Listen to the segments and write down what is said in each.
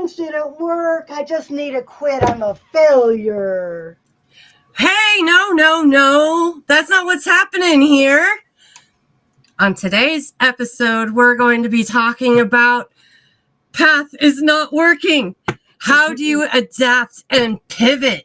Things didn't work. I just need to quit. I'm a failure. Hey, no. That's not what's happening here. On today's episode, we're going to be talking about path is not working. How do you adapt and pivot?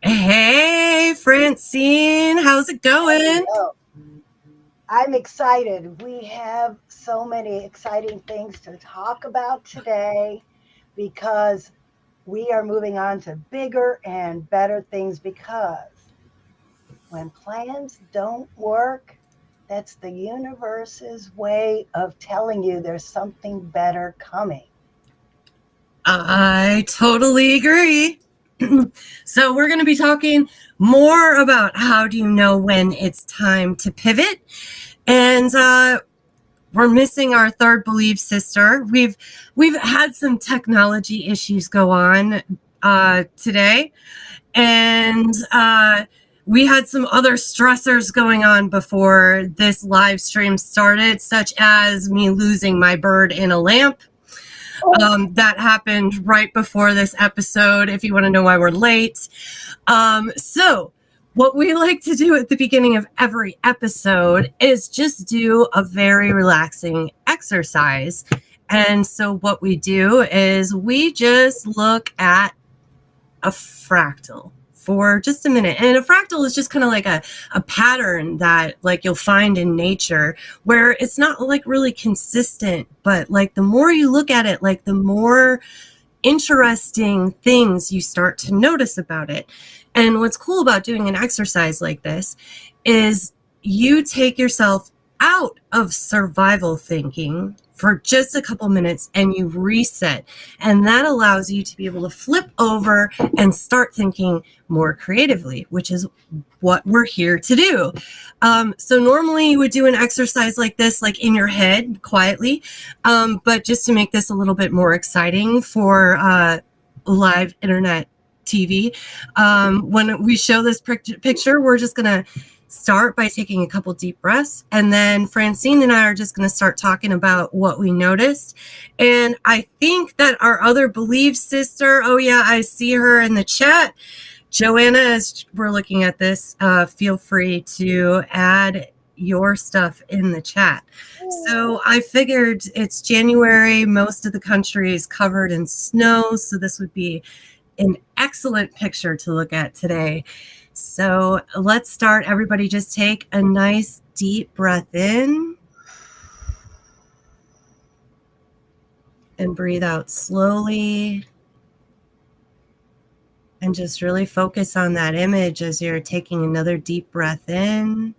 Hey, Francine, how's it going? I'm excited. We have so many exciting things to talk about today because we are moving on to bigger and better things, because when plans don't work, that's the universe's way of telling you there's something better coming. I totally agree. So we're going to be talking more about how do you know when it's time to pivot. And we're missing our third belief sister. We've had some technology issues go on today. And we had some other stressors going on before this live stream started, such as me losing my bird in a lamp. That happened right before this episode, if you want to know why we're late. So what we like to do at the beginning of every episode is just do a very relaxing exercise. And so what we do is we just look at a fractal for just a minute. And a fractal is just kind of like a pattern that like you'll find in nature, where it's not like really consistent, but like the more you look at it, like the more interesting things you start to notice about it. And what's cool about doing an exercise like this is you take yourself out of survival thinking for just a couple minutes and you reset. And that allows you to be able to flip over and start thinking more creatively, which is what we're here to do. So normally you would do an exercise like this, like in your head quietly. But just to make this a little bit more exciting for live internet TV, when we show this picture, we're just going to start by taking a couple deep breaths, and then Francine and I are just going to start talking about what we noticed. And I think that our other belief sister, oh yeah, I see her in the chat, Joanna, as we're looking at this, feel free to add your stuff in the chat. So I figured it's January, most of the country is covered in snow, so this would be an excellent picture to look at today. So let's start. Everybody just take a nice deep breath in and breathe out slowly. And just really focus on that image as you're taking another deep breath in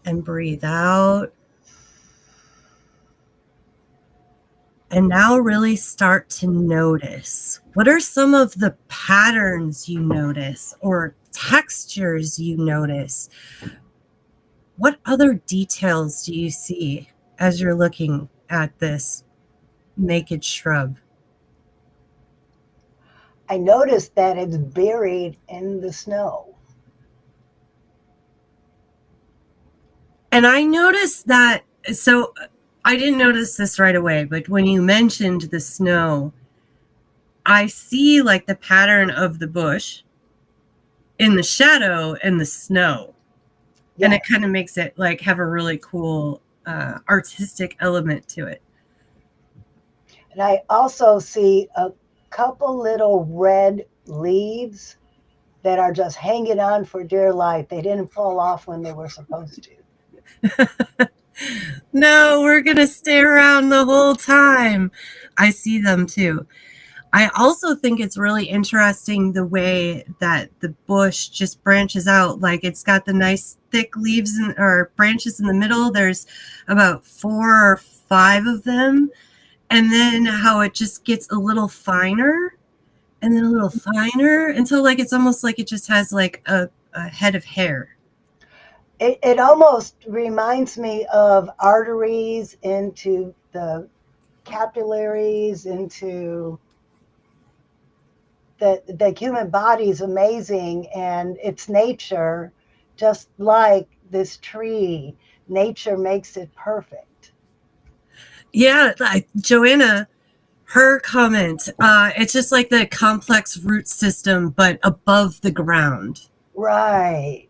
and breathe out. And now really start to notice, what are some of the patterns you notice or textures you notice? What other details do you see as you're looking at this naked shrub? I noticed that it's buried in the snow. And I noticed that, so I didn't notice this right away, but when you mentioned the snow, I see like the pattern of the bush in the shadow and the snow. Yeah. And it kind of makes it like have a really cool artistic element to it. And I also see a couple little red leaves that are just hanging on for dear life. They didn't fall off when they were supposed to. No, we're going to stay around the whole time. I see them too. I also think it's really interesting the way that the bush just branches out. Like it's got the nice thick leaves or branches in the middle. There's about 4 or 5 of them. And then how it just gets a little finer and then a little finer until like it's almost like it just has like a head of hair. It almost reminds me of arteries into the capillaries into the human body is amazing and it's nature, just like this tree. Nature makes it perfect. Yeah, like Joanna, her comment, it's just like the complex root system, but above the ground. Right.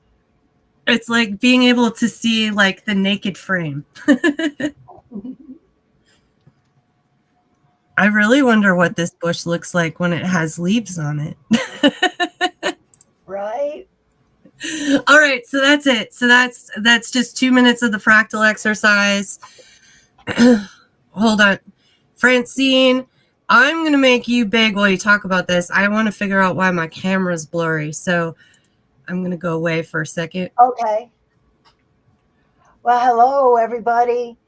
It's like being able to see like the naked frame. I really wonder what this bush looks like when it has leaves on it. Right. All right, so that's it. So that's just 2 minutes of the fractal exercise. Hold on. Francine, I'm going to make you big while you talk about this. I want to figure out why my camera's blurry. So I'm going to go away for a second. Okay. Well, hello, everybody.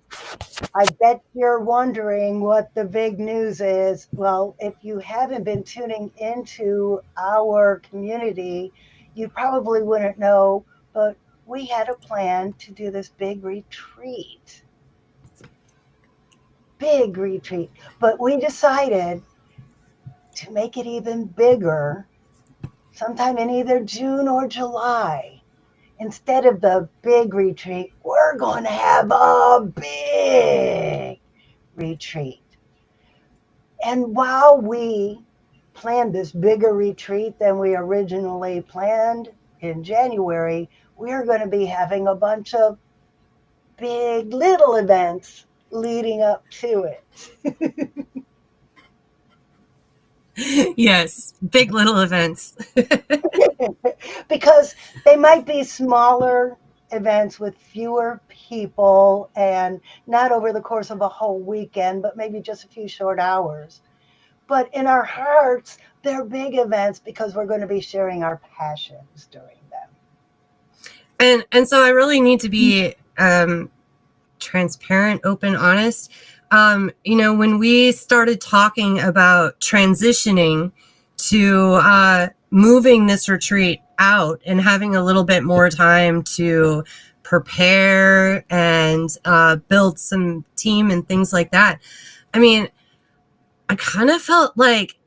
I bet you're wondering what the big news is. Well, if you haven't been tuning into our community, you probably wouldn't know, but we had a plan to do this big retreat. Big retreat. But we decided to make it even bigger sometime in either June or July. Instead of the big retreat, we're going to have a big retreat. And while we planned this bigger retreat than we originally planned in January, we're going to be having a bunch of big little events leading up to it. Yes, big little events. Because they might be smaller events with fewer people and not over the course of a whole weekend, but maybe just a few short hours. But in our hearts, they're big events because we're going to be sharing our passions during them. And so I really need to be transparent, open, honest. When we started talking about transitioning to moving this retreat out and having a little bit more time to prepare and build some team and things like that. I mean, I kind of felt like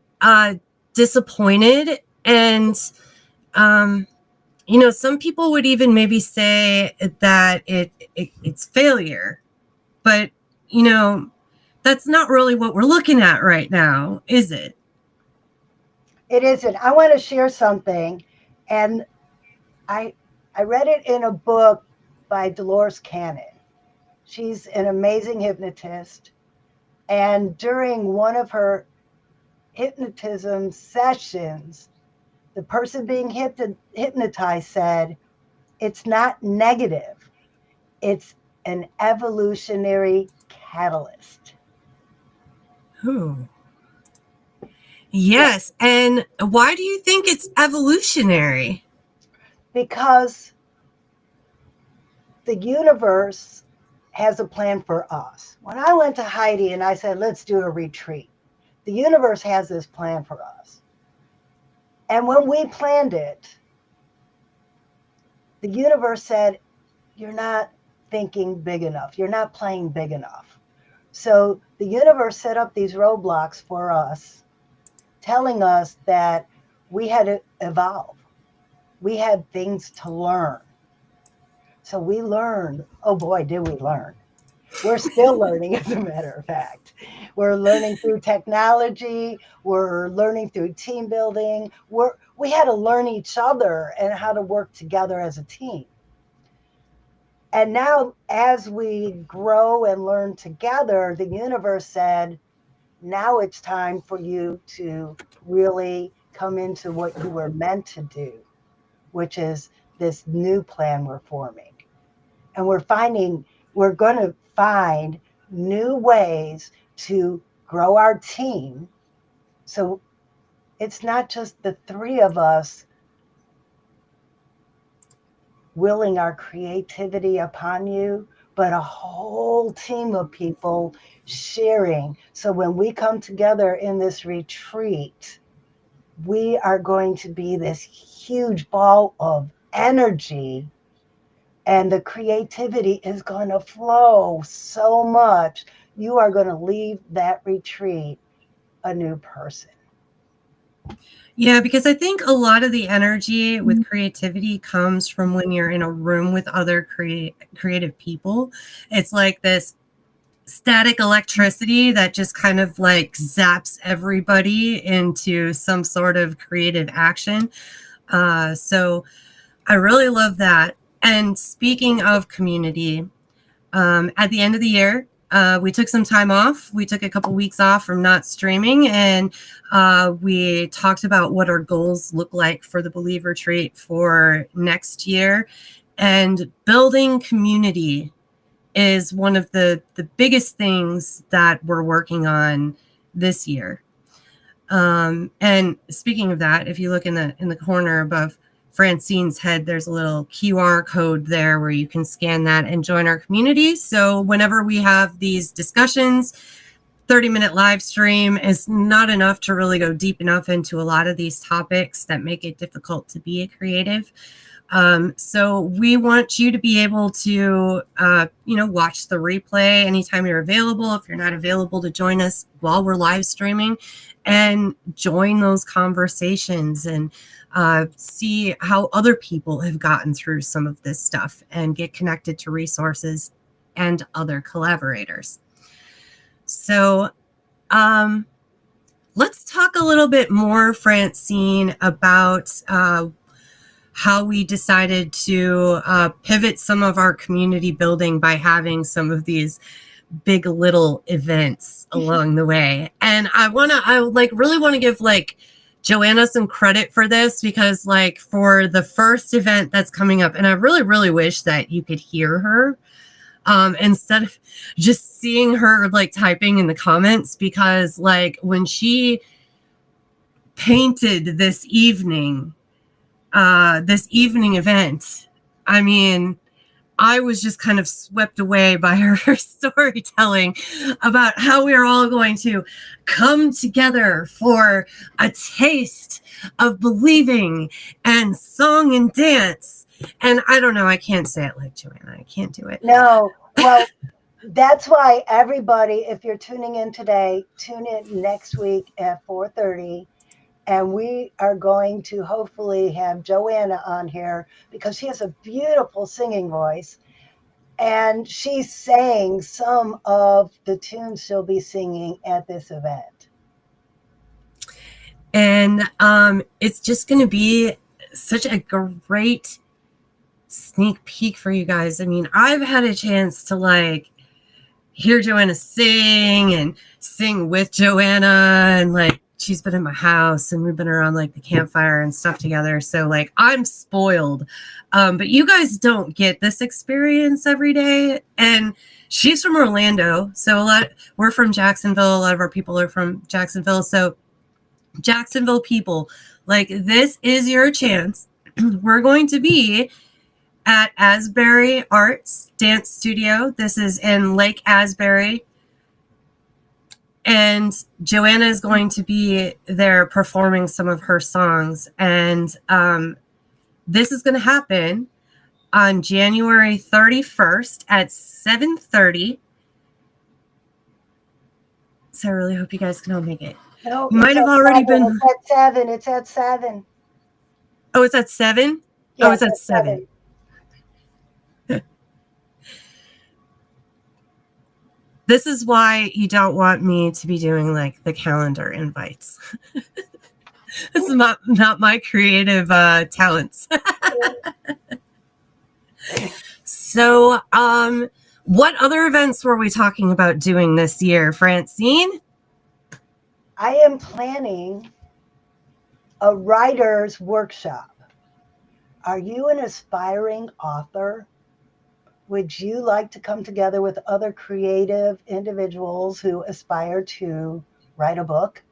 disappointed and um, some people would even maybe say that it's failure, but you know, that's not really what we're looking at right now, is it? It isn't. I want to share something, and I I read it in a book by Dolores Cannon. She's an amazing hypnotist, and during one of her hypnotism sessions, the person being hypnotized said, "It's not negative. It's an evolutionary catalyst." Ooh. Yeah, Yes. And why do you think it's evolutionary? because the universe has a plan for us. When I went to Heidi and I said, let's do a retreat, the universe has this plan for us. And when we planned it, the universe said, you're not thinking big enough. You're not playing big enough. So the universe set up these roadblocks for us, telling us that we had to evolve. We had things to learn. So we learned. Oh boy, did we learn. We're still learning, as a matter of fact. We're learning through technology. We're learning through team building. We had to learn each other and how to work together as a team. And now, as we grow and learn together, the universe said, now it's time for you to really come into what you were meant to do, which is this new plan we're forming. And we're going to find new ways to grow our team. So it's not just the three of us willing our creativity upon you, but a whole team of people sharing. So when we come together in this retreat, we are going to be this huge ball of energy, and the creativity is going to flow so much. You are going to leave that retreat a new person. Yeah, because I think a lot of the energy with creativity comes from when you're in a room with other creative people. It's like this static electricity that just kind of like zaps everybody into some sort of creative action. So I really love that. And speaking of community, at the end of the year, we took some time off. We took a couple weeks off from not streaming, and we talked about what our goals look like for the Believe Retreat for next year. And building community is one of the biggest things that we're working on this year. And speaking of that, if you look in the corner above Francine's head, there's a little QR code there where you can scan that and join our community. So whenever we have these discussions, 30-minute live stream is not enough to really go deep enough into a lot of these topics that make it difficult to be a creative. So we want you to be able to, watch the replay anytime you're available. If you're not available, to join us while we're live streaming and join those conversations and see how other people have gotten through some of this stuff and get connected to resources and other collaborators. So let's talk a little bit more, Francine, about how we decided to pivot some of our community building by having some of these big little events along the way. And I really want to give Joanna some credit for this, because for the first event that's coming up, and I really, really wish that you could hear her instead of just seeing her typing in the comments, because when she painted this evening event, I mean, I was just kind of swept away by her storytelling about how we are all going to come together for a taste of believing and song and dance. And I don't know, I can't say it like Joanna. I can't do it. No, well, that's why everybody, if you're tuning in today, tune in next week at 4:30. And we are going to hopefully have Joanna on here because she has a beautiful singing voice. And she sang some of the tunes she'll be singing at this event. And it's just going to be such a great sneak peek for you guys. I mean, I've had a chance to hear Joanna sing and sing with Joanna, and she's been in my house and we've been around the campfire and stuff together. So I'm spoiled. But you guys don't get this experience every day. And she's from Orlando. So we're from Jacksonville. A lot of our people are from Jacksonville. So Jacksonville people, this is your chance. We're going to be at Asbury Arts Dance Studio. This is in Lake Asbury. And Joanna is going to be there performing some of her songs. And this is going to happen on January 31st at 7:30. So I really hope you guys can all make it. No, you might have already been. It's at 7. It's at 7. Oh, it's at 7? Yeah, oh, it's at 7. This is why you don't want me to be doing the calendar invites. This is not my creative talents. So, what other events were we talking about doing this year, Francine? I am planning a writer's workshop. Are you an aspiring author? Would you like to come together with other creative individuals who aspire to write a book?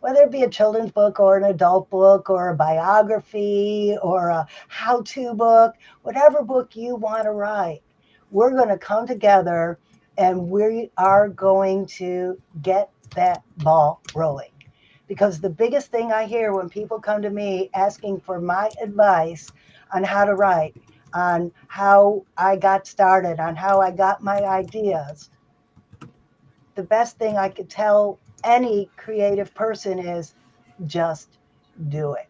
Whether it be a children's book or an adult book or a biography or a how to book, whatever book you want to write, we're going to come together and we are going to get that ball rolling. Because the biggest thing I hear when people come to me asking for my advice on how to write, on how I got started, on how I got my ideas, the best thing I could tell any creative person is just do it.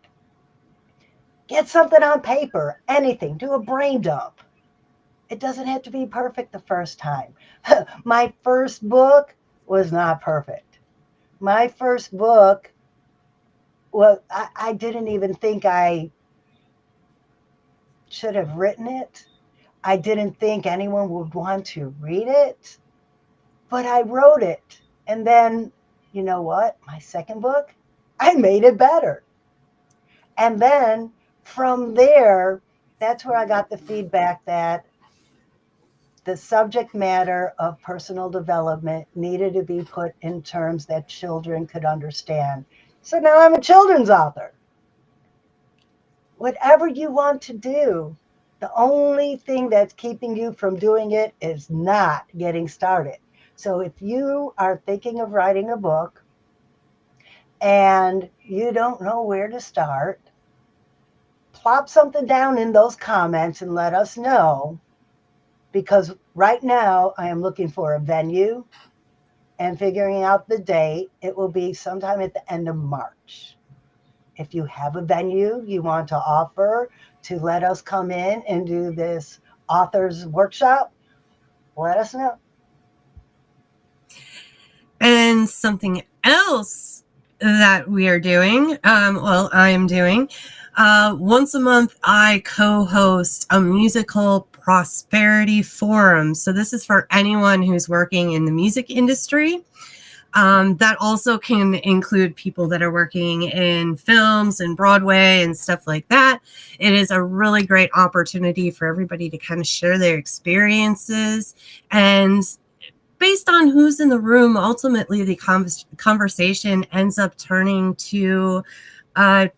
Get something on paper, anything, do a brain dump. It doesn't have to be perfect the first time. My first book was not perfect. My first book, well, I didn't even think I should have written it. I didn't think anyone would want to read it, but I wrote it. And then, you know what? My second book, I made it better. And then from there, that's where I got the feedback that the subject matter of personal development needed to be put in terms that children could understand. So now I'm a children's author. Whatever you want to do, the only thing that's keeping you from doing it is not getting started. So if you are thinking of writing a book and you don't know where to start, plop something down in those comments and let us know, because right now I am looking for a venue and figuring out the date. It will be sometime at the end of March. If you have a venue you want to offer to let us come in and do this authors workshop, let us know. And something else that we are doing, well, I am doing, once a month, I co host a musical prosperity forum. So, this is for anyone who's working in the music industry. That also can include people that are working in films and Broadway and stuff like that. It is a really great opportunity for everybody to kind of share their experiences. And based on who's in the room, ultimately the conversation ends up turning to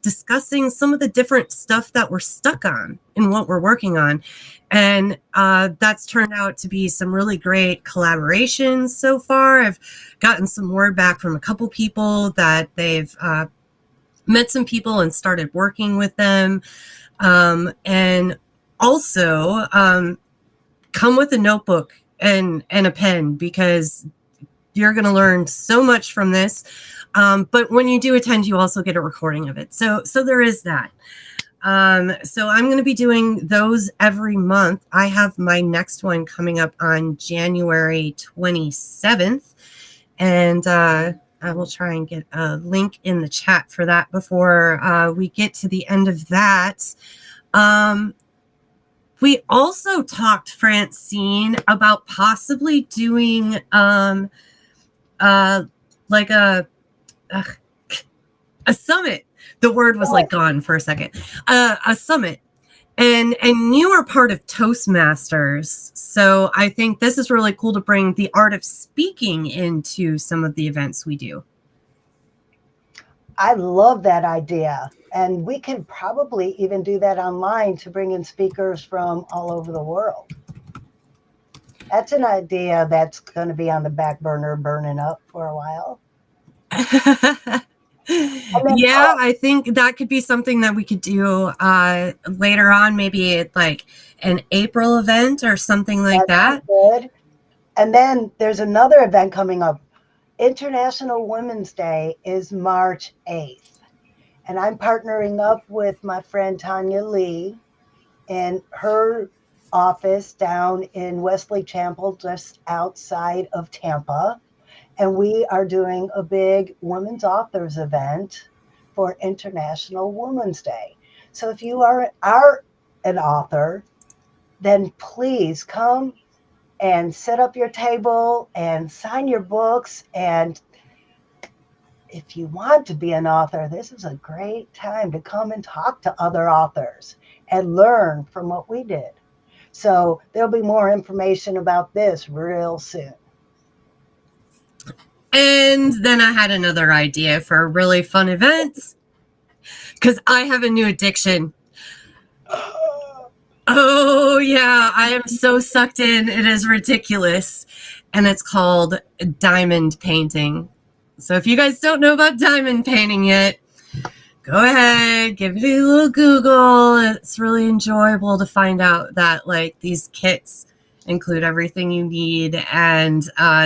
discussing some of the different stuff that we're stuck on and what we're working on. And that's turned out to be some really great collaborations so far. I've gotten some word back from a couple people that they've met some people and started working with them. And also come with a notebook and a pen, because you're going to learn so much from this. But when you do attend, you also get a recording of it. So there is that. So I'm going to be doing those every month. I have my next one coming up on January 27th. And I will try and get a link in the chat for that before we get to the end of that. We also talked, Francine, about possibly doing like a summit. The word was like gone for a second. A summit. And you are part of Toastmasters. So I think this is really cool to bring the art of speaking into some of the events we do. I love that idea. And we could probably even do that online to bring in speakers from all over the world. That's an idea that's going to be on the back burner, burning up for a while. Yeah, I think that could be something that we could do later on, maybe like an April event or something like that. Good. And then there's another event coming up. International Women's Day is March 8th. And I'm partnering up with my friend Tanya Lee in her office down in Wesley Chapel, just outside of Tampa. And we are doing a big women's authors event for International Women's Day. So if you are an author, then please come and set up your table and sign your books. And if you want to be an author, this is a great time to come and talk to other authors and learn from what we did. So there'll be more information about this real soon. And then I had another idea for a really fun event because I have a new addiction. Oh, yeah, I am so sucked in. It is ridiculous. And it's called diamond painting. So if you guys don't know about diamond painting yet, go ahead, give it a little Google. It's really enjoyable to find out that like these kits include everything you need, and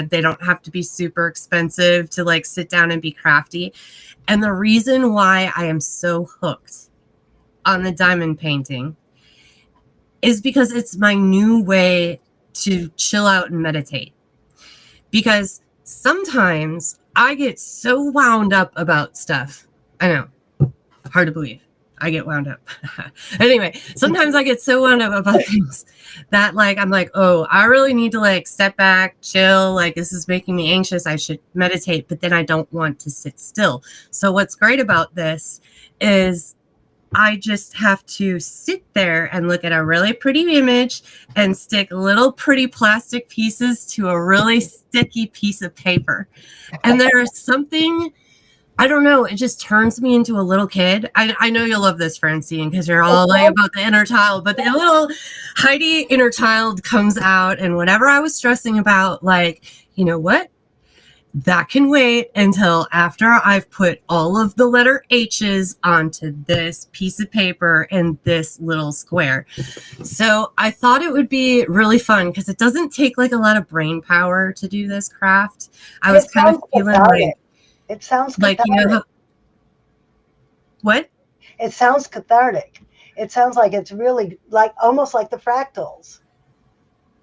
they don't have to be super expensive to like sit down and be crafty. And the reason why I am so hooked on the diamond painting is because it's my new way to chill out and meditate. Because sometimes I get so wound up about stuff. I know, hard to believe. I get wound up. Anyway, sometimes I get so wound up about things that like I'm like, oh, I really need to like step back, chill. Like this is making me anxious. I should meditate, but then I don't want to sit still. So what's great about this is I just have to sit there and look at a really pretty image and stick little pretty plastic pieces to a really sticky piece of paper. And there is something, I don't know, it just turns me into a little kid. I know you'll love this, Francine, because you're all like about the inner child, but the little Heidi inner child comes out, and whatever I was stressing about, like, you know what? That can wait until after I've put all of the letter H's onto this piece of paper in this little square. So I thought it would be really fun because it doesn't take like a lot of brain power to do this craft. I was kind of feeling like, it sounds like, cathartic. you know, what? It sounds cathartic. It sounds like it's really like almost like the fractals.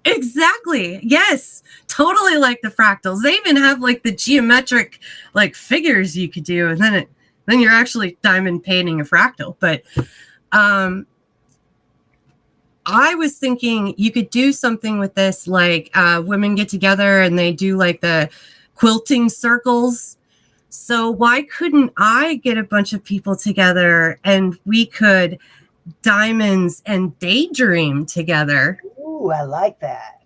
Exactly. Yes. Totally like the fractals. They even have like the geometric like figures you could do, and then you're actually diamond painting a fractal. But I was thinking you could do something with this, like women get together and they do like the quilting circles. So why couldn't I get a bunch of people together and we could diamonds and daydream together? Ooh, I like that.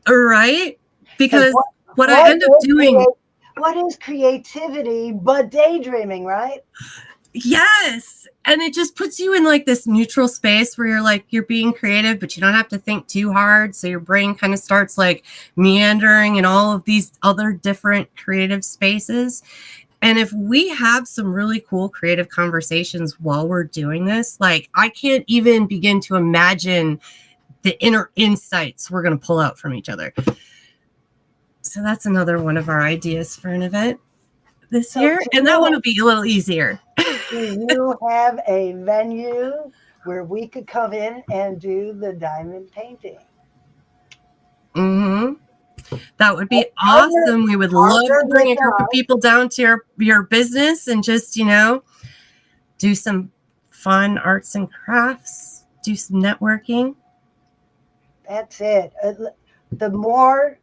Right? Because what I end up doing... What is creativity but daydreaming, right? Yes. And it just puts you in like this neutral space where you're like, you're being creative, but you don't have to think too hard. So your brain kind of starts like meandering in all of these other different creative spaces. And if we have some really cool creative conversations while we're doing this, like I can't even begin to imagine the inner insights we're going to pull out from each other. So that's another one of our ideas for an event this year. And that one will be a little easier. Do you have a venue where we could come in and do the diamond painting? Mm-hmm. That would be awesome. We would love to bring a group of people down to your business and just, you know, do some fun arts and crafts, do some networking. That's it. The more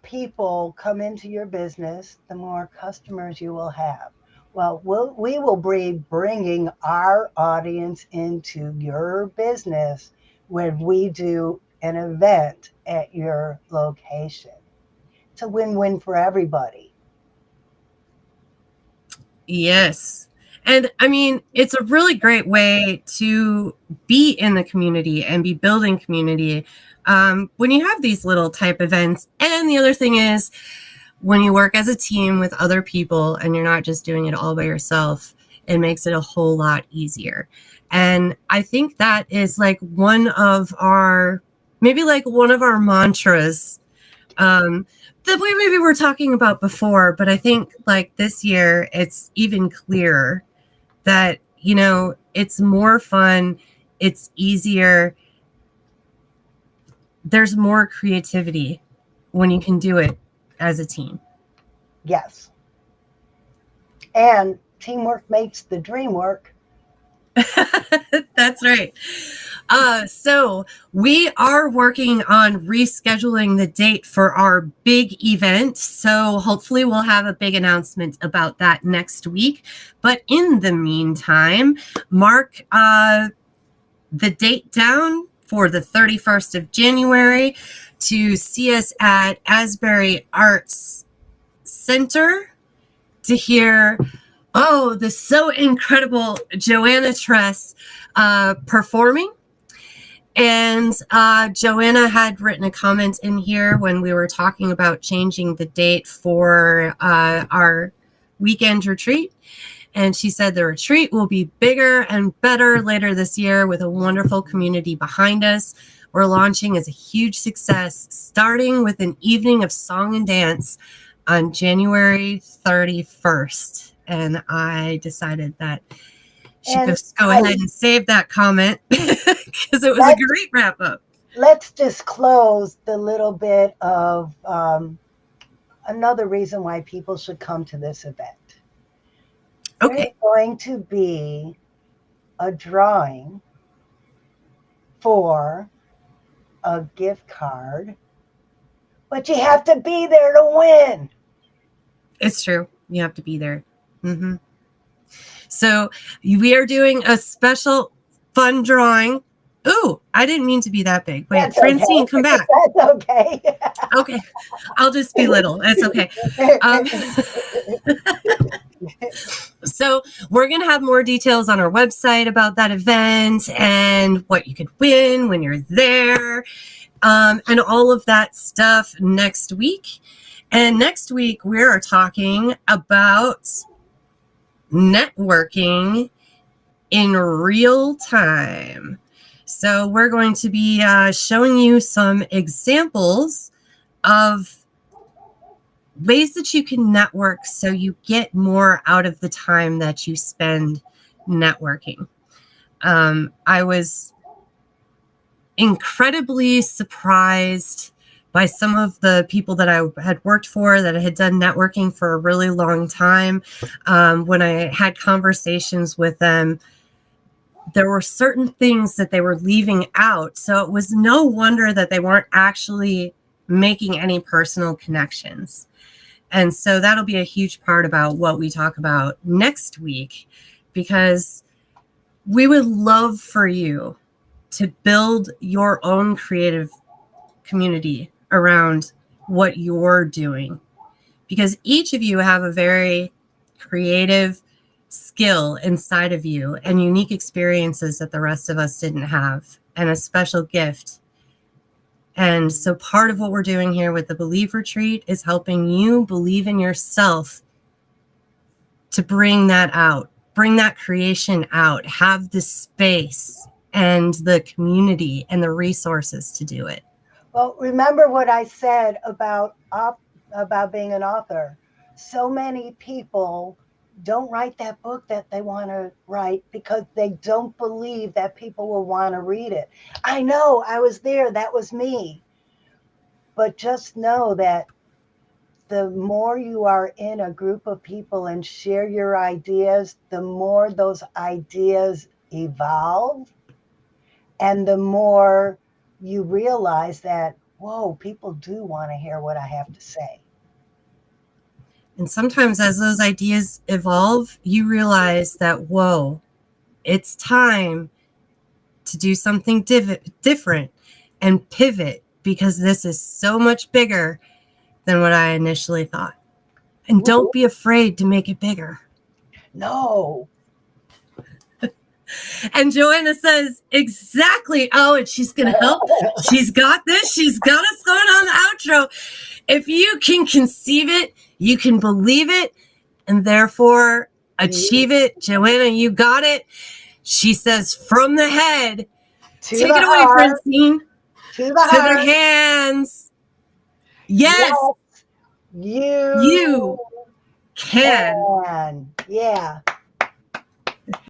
people come into your business, the more customers you will have. Well, we will be bringing our audience into your business when we do an event at your location. It's a win-win for everybody. Yes. And I mean, it's a really great way to be in the community and be building community when you have these little type events. And the other thing is, when you work as a team with other people and you're not just doing it all by yourself, it makes it a whole lot easier. And I think that is like one of our mantras that we maybe were talking about before. But I think like this year, it's even clearer that, you know, it's more fun, it's easier, there's more creativity when you can do it as a team. Yes. And teamwork makes the dream work. That's right. So we are working on rescheduling the date for our big event. So hopefully we'll have a big announcement about that next week. But in the meantime, mark the date down for the 31st of January to see us at Asbury Arts Center to hear the so incredible Joanna Tress performing. And Joanna had written a comment in here when we were talking about changing the date for our weekend retreat. And she said the retreat will be bigger and better later this year with a wonderful community behind us. We're launching as a huge success, starting with an evening of song and dance on January 31st. And I decided that should just go ahead and save that comment because it was a great wrap up. Let's disclose the little bit of another reason why people should come to this event. Okay. There's going to be a drawing for a gift card, but you have to be there to win. It's true. You have to be there. Mm-hmm. So we are doing a special fun drawing. Ooh, I didn't mean to be that big. Wait, That's Francine, okay. come back. That's okay. Okay, I'll just be little. It's okay. So we're going to have more details on our website about that event and what you could win when you're there, and all of that stuff next week. And next week, we're talking about networking in real time. So we're going to be showing you some examples of ways that you can network so you get more out of the time that you spend networking. I was incredibly surprised by some of the people that I had worked for that had done networking for a really long time. When I had conversations with them, there were certain things that they were leaving out. So it was no wonder that they weren't actually making any personal connections. And so that'll be a huge part about what we talk about next week, because we would love for you to build your own creative community around what you're doing, because each of you have a very creative skill inside of you and unique experiences that the rest of us didn't have, and a special gift. And so part of what we're doing here with the Believe Retreat is helping you believe in yourself to bring that out, bring that creation out, have the space and the community and the resources to do it. Well, remember what I said about being an author. So many people don't write that book that they want to write because they don't believe that people will want to read it. I know, I was there, that was me. But just know that the more you are in a group of people and share your ideas, the more those ideas evolve, and the more you realize that, whoa, people do want to hear what I have to say. And sometimes as those ideas evolve, you realize that, whoa, it's time to do something different and pivot, because this is so much bigger than what I initially thought. And don't be afraid to make it bigger. No. And Joanna says, exactly. Oh, and she's going to help. She's got this. She's got us going on the outro. If you can conceive it, you can believe it, and therefore achieve it. Joanna, you got it. She says, from the head. To Take the it away, heart, Francine. to the To heart. the hands. Yes. Yes, you You can. can. Yeah.